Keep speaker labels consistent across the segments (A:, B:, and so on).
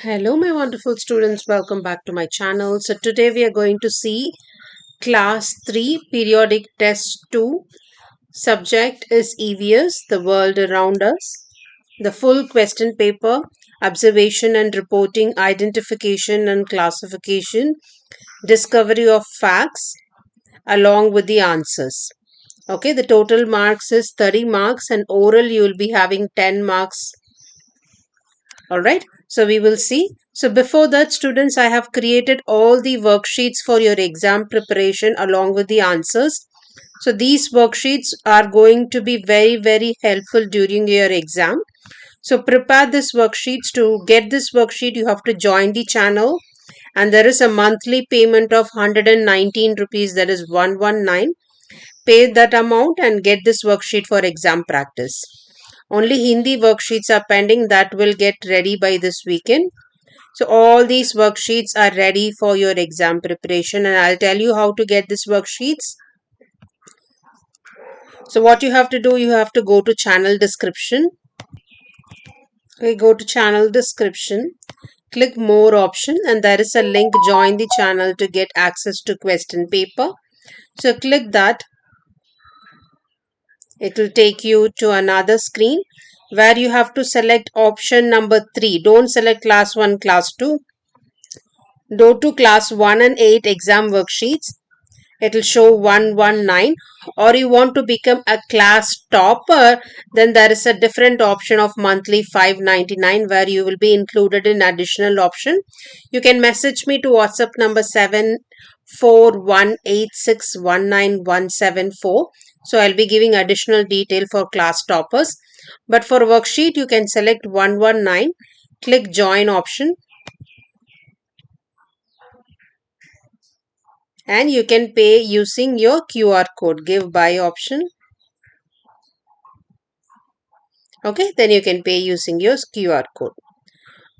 A: Hello, my wonderful students. Welcome back to my channel. So, today we are going to see Class 3 Periodic Test 2. Subject is EVS, the world around us. The full question paper, observation and reporting, identification and classification, discovery of facts, along with the answers. Okay, the total marks is 30 marks, and oral you will be having 10 marks. All right, so we will see. So before that, students, I have created all the worksheets for your exam preparation along with the answers. So these worksheets are going to be very, very helpful during your exam. So prepare this worksheets. To get this worksheet, you have to join the channel, and there is a monthly payment of 119 rupees, that is 119. Pay that amount and get this worksheet for exam practice. Only Hindi worksheets are pending, that will get ready by this weekend. So all these worksheets are ready for your exam preparation, and I'll tell you how to get these worksheets. So what you have to do, you have to go to channel description. Okay, go to channel description, click more option, and there is a link join the channel to get access to question paper. So click that. It will take you to another screen where you have to select option number 3. Don't select class 1, class 2. Go to class 1 and 8 exam worksheets. It will show 119. Or you want to become a class topper, then there is a different option of monthly 599 where you will be included in additional option. You can message me to WhatsApp number 7418619174. So I'll be giving additional detail for class toppers. But for worksheet, you can select 119, click join option, and you can pay using your QR code. Give buy option. Okay, then you can pay using your QR code.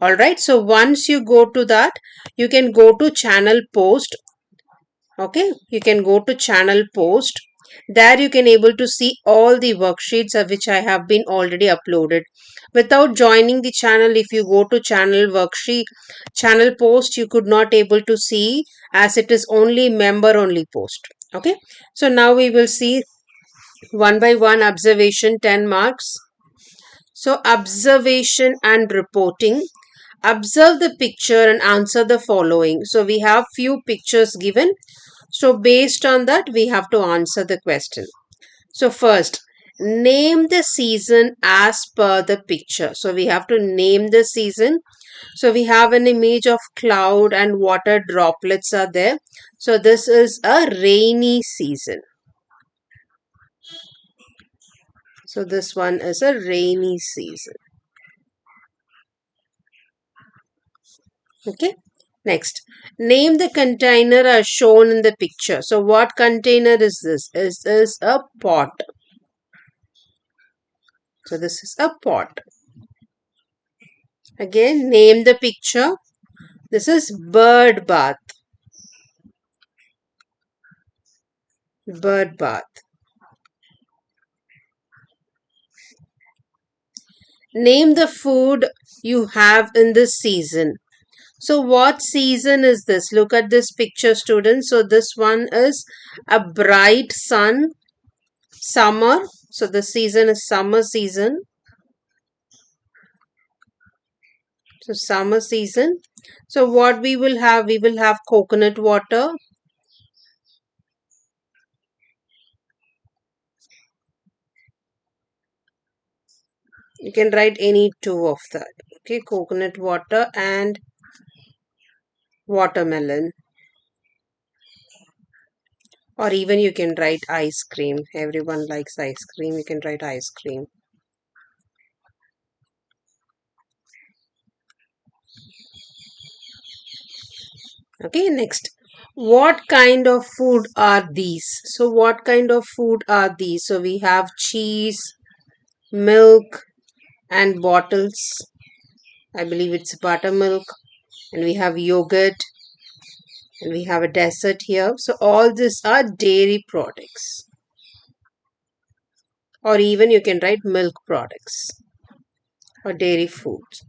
A: All right, so once you go to that, you can go to channel post. Okay, you can go to channel post. There you can able to see all the worksheets of which I have been already uploaded. Without joining the channel, if you go to channel worksheet, channel post, you could not able to see, as it is only member only post. Okay, so now we will see one by one. Observation 10 marks. So observation and reporting. Observe the picture and answer the following. So we have few pictures given. So based on that, we have to answer the question. So first, name the season as per the picture. So we have to name the season. So we have an image of cloud and water droplets are there. So this is a rainy season. So this one is a rainy season. Okay. Next, name the container as shown in the picture. So what container is this? Is this a pot? So this is a pot. Again, name the picture. This is bird bath. Bird bath. Name the food you have in this season. So what season is this? Look at this picture, students. So this one is a bright sun, summer. So the season is summer season. So summer season. So what we will have? We will have coconut water. You can write any two of that. Okay, coconut water and watermelon. Or even you can write ice cream. Everyone likes ice cream. You can write ice cream. Okay, next. What kind of food are these? So what kind of food are these? So we have cheese, milk, and bottles. I believe it's buttermilk. And we have yogurt. And we have a dessert here. So all these are dairy products. Or even you can write milk products or dairy foods.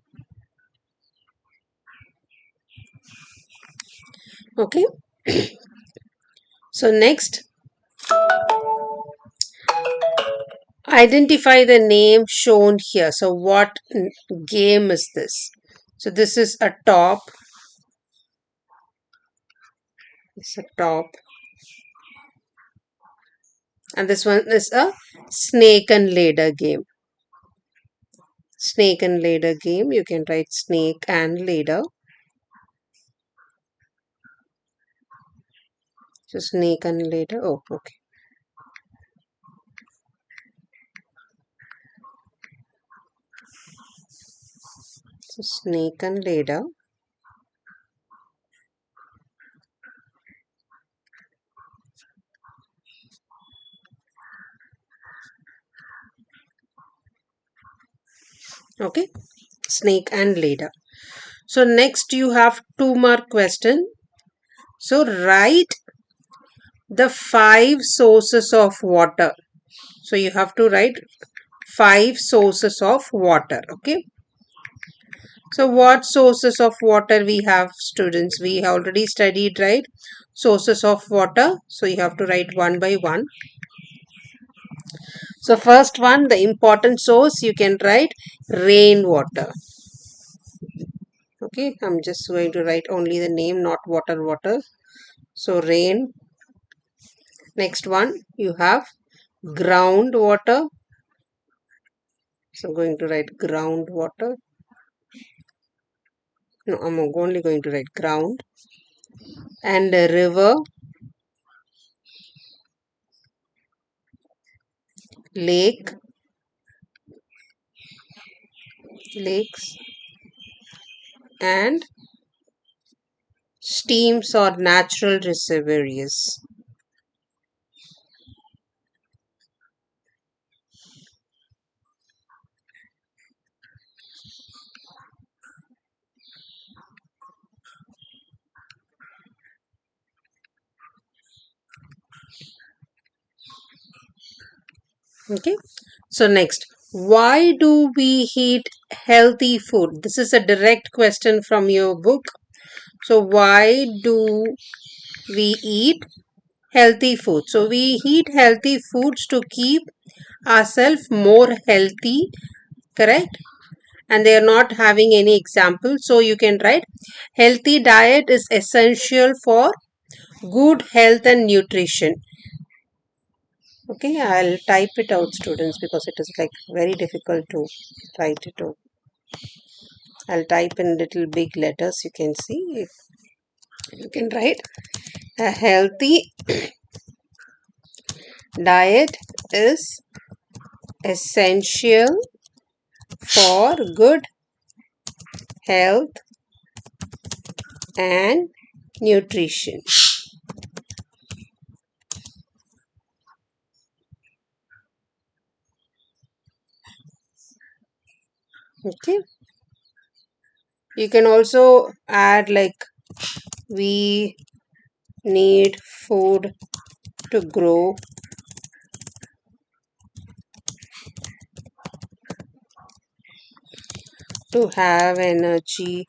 A: Okay. So next, identify the name shown here. So what game is this? So this is a top. It's a top. And this one is a snake and ladder game. Snake and ladder game. You can write snake and ladder. So snake and ladder. Oh, okay. So snake and ladder. Okay. Snake and ladder. So next you have 2 mark question. So write the 5 sources of water. So you have to write 5 sources of water. Okay. So what sources of water we have, students? We have already studied, right? Sources of water. So you have to write one by one. So first one, the important source, you can write rainwater. Okay, I'm just going to write only the name, not water. So rain. Next one, you have groundwater. So I'm going to write groundwater. No, I'm only going to write ground. And a river, lake, lakes, and streams or natural reservoirs. Okay. So next, why do we eat healthy food? This is a direct question from your book. So why do we eat healthy food? So we eat healthy foods to keep ourselves more healthy, correct? And they are not having any example. So you can write healthy diet is essential for good health and nutrition. Okay, I'll type it out, students, because it is like very difficult to write it out. I'll type in little big letters. You can see. You can write a healthy diet is essential for good health and nutrition. Okay. You can also add like we need food to grow, to have energy,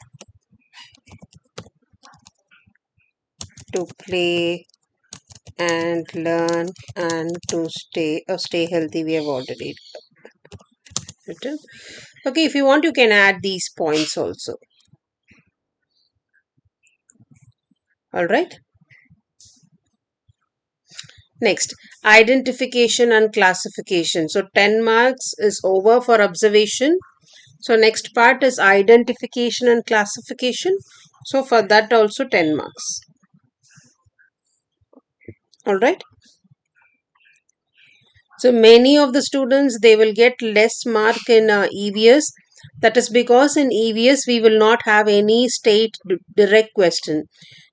A: to play and learn, and to stay healthy. We have already written. Okay, if you want, you can add these points also. All right. Next, identification and classification. So 10 marks is over for observation. So next part is identification and classification. So for that also 10 marks. All right. So many of the students, they will get less mark in EVS. That is because in EVS we will not have any state direct question.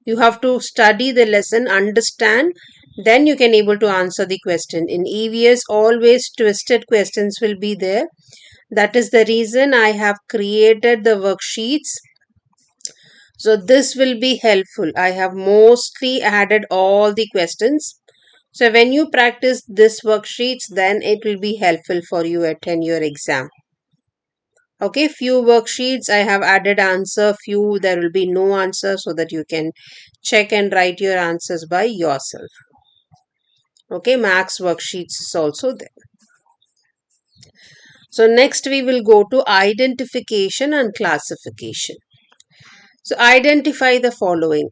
A: You have to study the lesson, understand, then you can able to answer the question. In EVS, always twisted questions will be there. That is the reason I have created the worksheets. So this will be helpful. I have mostly added all the questions. So when you practice this worksheets, then it will be helpful for you at your exam. Okay, few worksheets I have added answer, few there will be no answer so that you can check and write your answers by yourself. Okay, max worksheets is also there. So next we will go to identification and classification. So identify the following: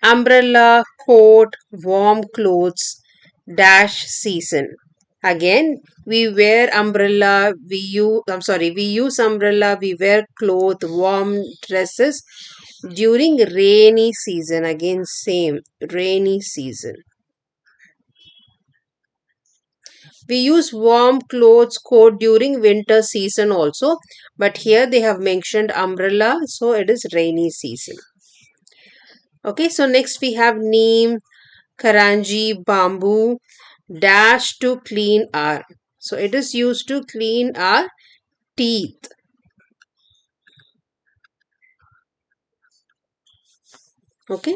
A: umbrella, coat, warm clothes, dash season. Again, we wear umbrella, we use umbrella, we wear cloth, warm dresses during rainy season. Again, same, rainy season. We use warm clothes, coat during winter season also, but here they have mentioned umbrella, so it is rainy season. Okay, so next we have neem, karanji, bamboo, dash to clean our. So it is used to clean our teeth. Okay,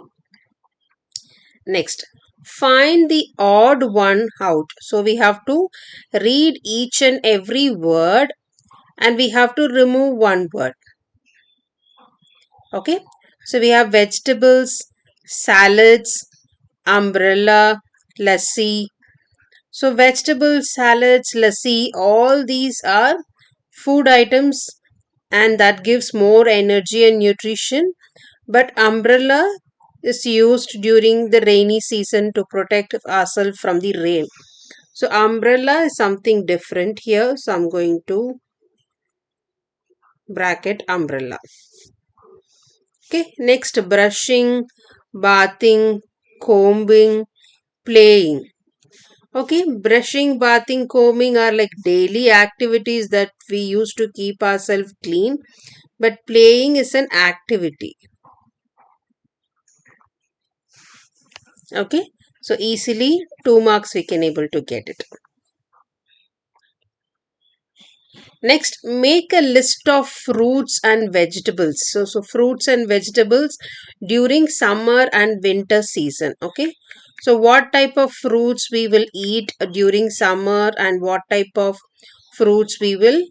A: next find the odd one out. So we have to read each and every word and we have to remove one word. Okay, so we have vegetables, salads, umbrella, lassi. So vegetables, salads, lassi, all these are food items and that gives more energy and nutrition. But umbrella is used during the rainy season to protect ourselves from the rain. So umbrella is something different here. So I'm going to bracket umbrella. Okay, next brushing, bathing, combing, playing. Okay, brushing, bathing, combing are like daily activities that we use to keep ourselves clean, but playing is an activity. Okay, so easily 2 marks we can able to get it. Next, make a list of fruits and vegetables. So fruits and vegetables during summer and winter season. Okay. So what type of fruits we will eat during summer and what type of fruits we will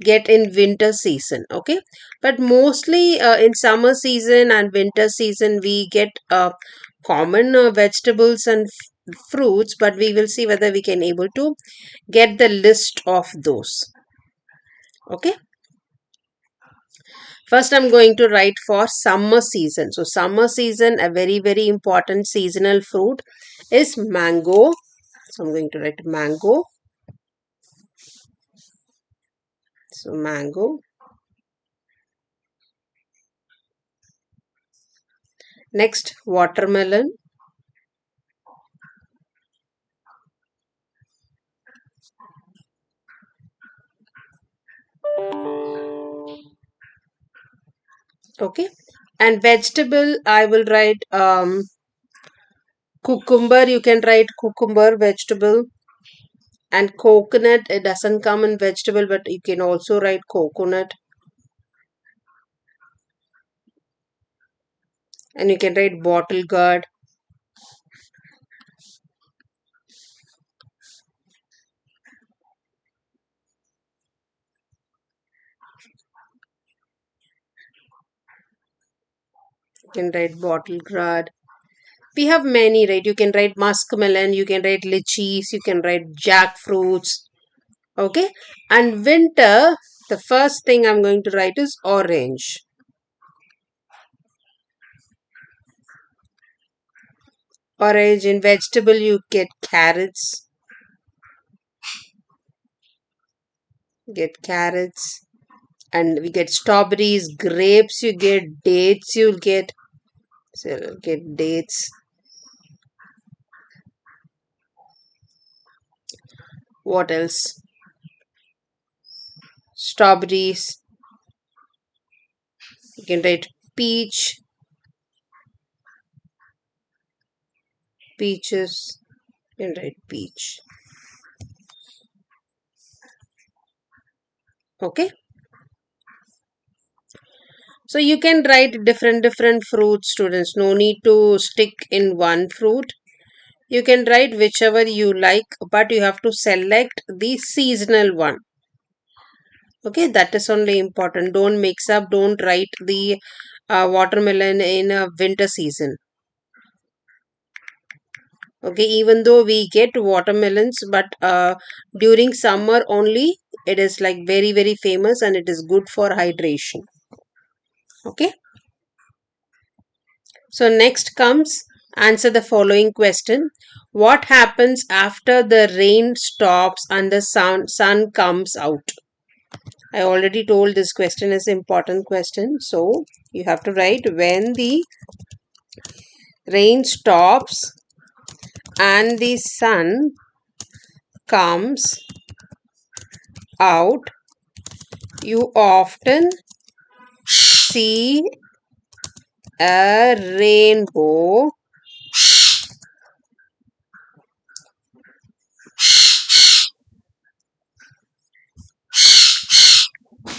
A: get in winter season. Okay. But mostly in summer season and winter season we get common vegetables and fruits, but we will see whether we can able to get the list of those. Okay. First, I'm going to write for summer season. So, summer season, a very, very important seasonal fruit is mango. So, I'm going to write mango. So, mango. Next, watermelon. Okay. And vegetable, I will write cucumber. You can write cucumber vegetable. And coconut, it doesn't come in vegetable, but you can also write coconut. And you can write bottle gourd. You can write bottle gourd. We have many, right? You can write muskmelon, you can write lychees, you can write jackfruits. Okay. And winter, the first thing I'm going to write is orange. Orange. In vegetable, you get carrots. Get carrots. And we get strawberries, grapes, you get dates, you'll get. So you'll get dates. What else? Strawberries. You can write peach, peaches. You can write peach. Okay. So you can write different fruits, students. No need to stick in one fruit. You can write whichever you like, but you have to select the seasonal one. Okay, that is only important. Don't mix up, don't write the watermelon in a winter season. Okay, even though we get watermelons, but during summer only, it is like very, very famous and it is good for hydration. Okay, so next comes answer the following question. What happens after the rain stops and the sun comes out? I already told this question is important question. So you have to write when the rain stops and the sun comes out, you often see a rainbow.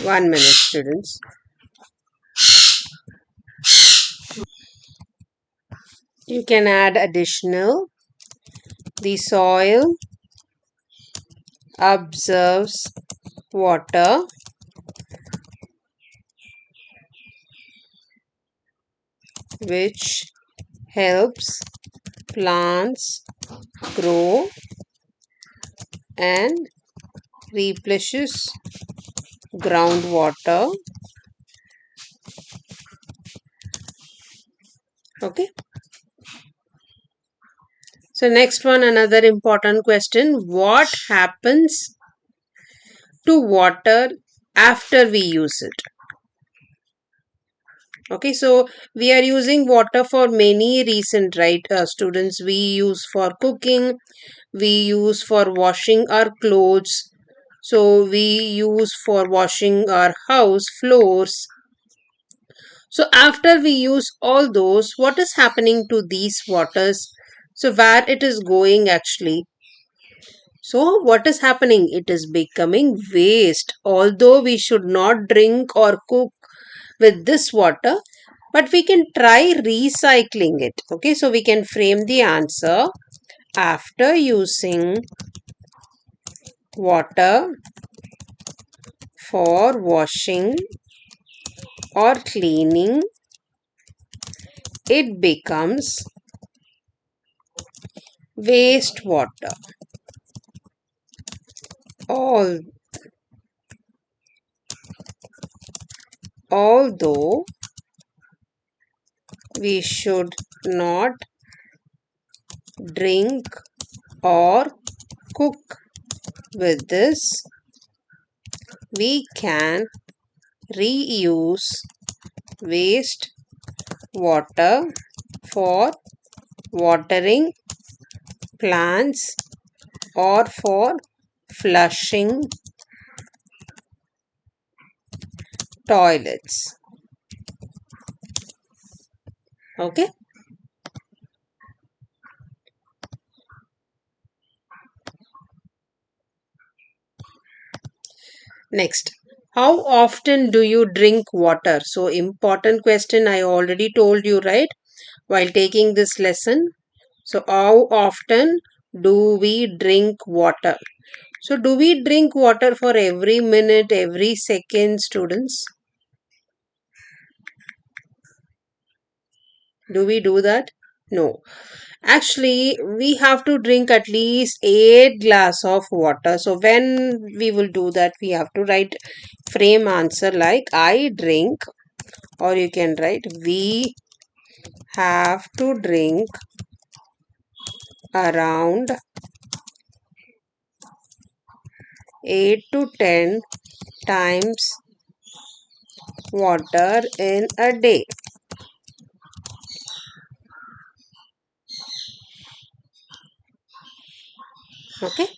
A: 1 minute, students. You can add additional. The soil absorbs water, which helps plants grow and replenishes groundwater. Okay. So next one, another important question. What happens to water after we use it? Okay, so we are using water for many reasons, right? Students, we use for cooking, we use for washing our clothes, so we use for washing our house floors. So after we use all those, what is happening to these waters? So where it is going actually? So what is happening? It is becoming waste. Although we should not drink or cook with this water, but we can try recycling it. Okay, so we can frame the answer. After using water for washing or cleaning, it becomes wastewater. All, although we should not drink or cook with this, we can reuse waste water for watering plants or for flushing toilets. Okay. Next, how often do you drink water? So important question, I already told you, right, while taking this lesson. So how often do we drink water? So do we drink water for every minute, every second, students? Do we do that? No. Actually, we have to drink at least 8 glass of water. So when we will do that, we have to write frame answer like I drink, or you can write we have to drink around 8 to 10 times water in a day. Okay.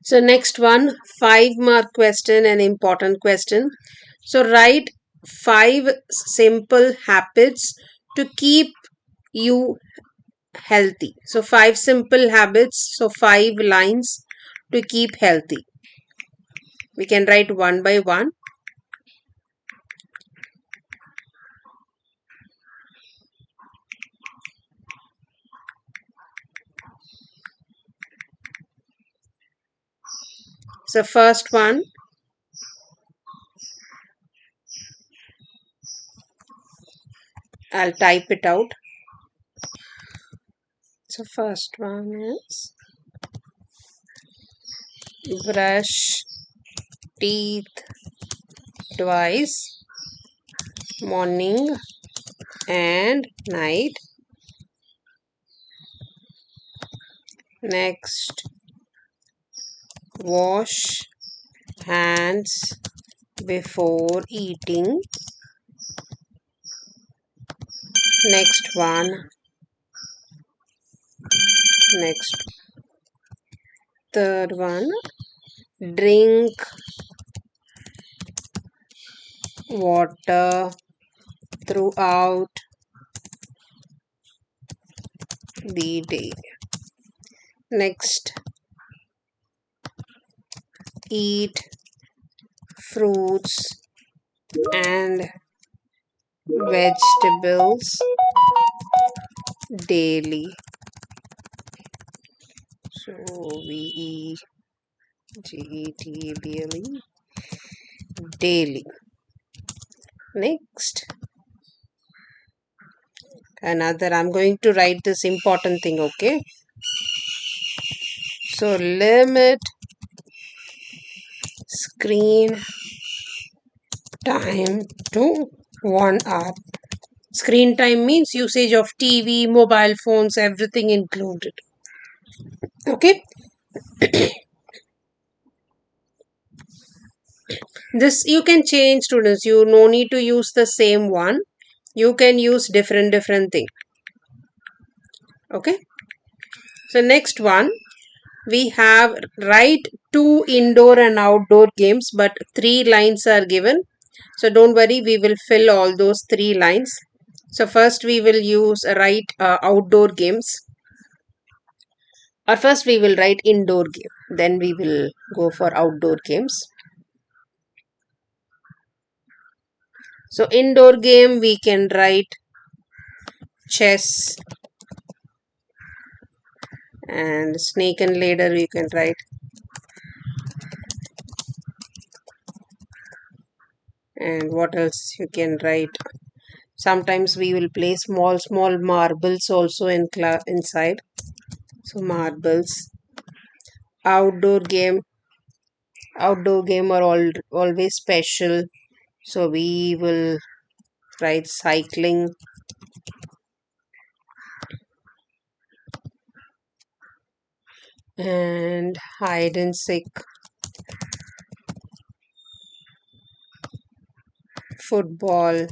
A: So next one, 5 mark question, an important question. So write 5 simple habits to keep you healthy. So 5 simple habits, so 5 lines to keep healthy. We can write one by one. So first one, I'll type it out. So first one is brush teeth twice, morning and night. Next, wash hands before eating. Next one, next, third one, drink water throughout the day. Next, eat fruits and vegetables daily. So VEGETABLE daily. Next, another, I'm going to write this important thing, okay? So limit screen time to 1 hour. Screen time means usage of TV, mobile phones, everything included. Okay. This you can change, students. You no need to use the same one. You can use different thing. Okay. So next one, we have write 2 indoor and outdoor games, but 3 lines are given. So don't worry, we will fill all those 3 lines. So first we will use write outdoor games. Or first we will write indoor game. Then we will go for outdoor games. So indoor game we can write chess, and snake and ladder we can write. And what else you can write? Sometimes we will play small marbles also inside. So marbles. Outdoor game. Outdoor game are always special. So we will write cycling. And hide and seek. Football.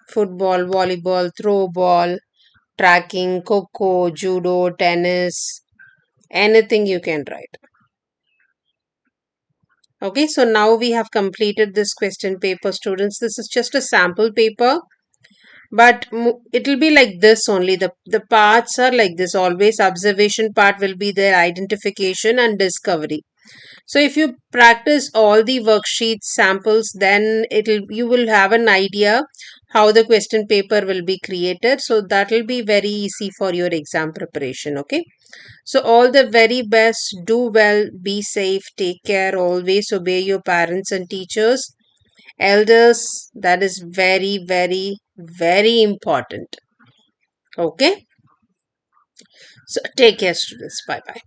A: Football, volleyball, throw ball, tracking, coco, judo, tennis, anything you can write. Okay, so now we have completed this question paper, students. This is just a sample paper, but it will be like this only. The parts are like this. Always observation part will be there, identification and discovery. So if you practice all the worksheets samples, then you will have an idea how the question paper will be created. So that will be very easy for your exam preparation. Okay. So all the very best. Do well. Be safe. Take care. Always obey your parents and teachers, elders. That is very important. Okay. So take care, students. Bye bye.